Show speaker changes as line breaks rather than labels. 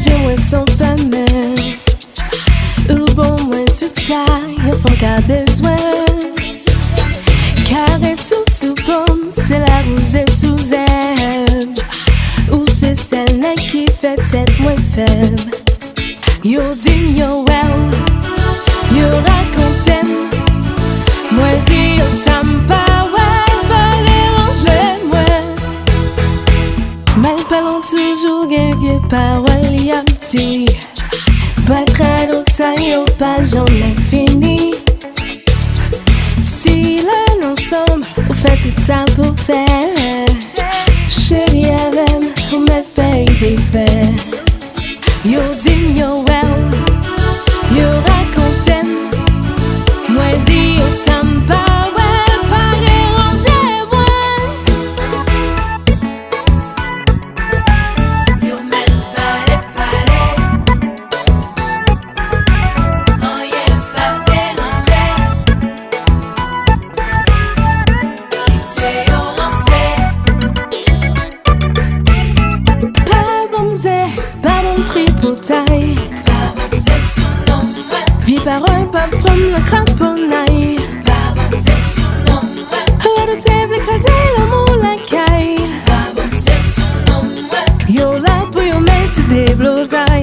J'aimerais son famille. Ou bon, moi tout ça, y'a pas qu'à besoin. Caresse sous pomme, c'est la rose et sous herbe. Ou c'est celle-là qui fait tête moins faible. Yo dim yo well, yo raconte. Moi dis yo ça m'pa ouais, pas déranger moi. Mal parlant toujours gain vieux parole y'a petit. Pas très longtemps yo pas jamais fini. Si l'un ensemble, on fait tout ça pour faire. Chérie avec on me fait des faits. Yo dim yo well, yo raconte. Moi dis yo ça m'pa ouais, pas déranger moi. Yo m'aime parler, oh yeah, pas déranger. Quitter yo lancé. Pas bon zé, pas bon tripotaille. Pas bon zé sous nom moi. Vie parole pas comme la cramponnaille. Pas bon zé sous nom moi. La de table écrasée l'amour la caille. Pas bon zé sous nom moi. Yo là pour yo mettre des blousailles.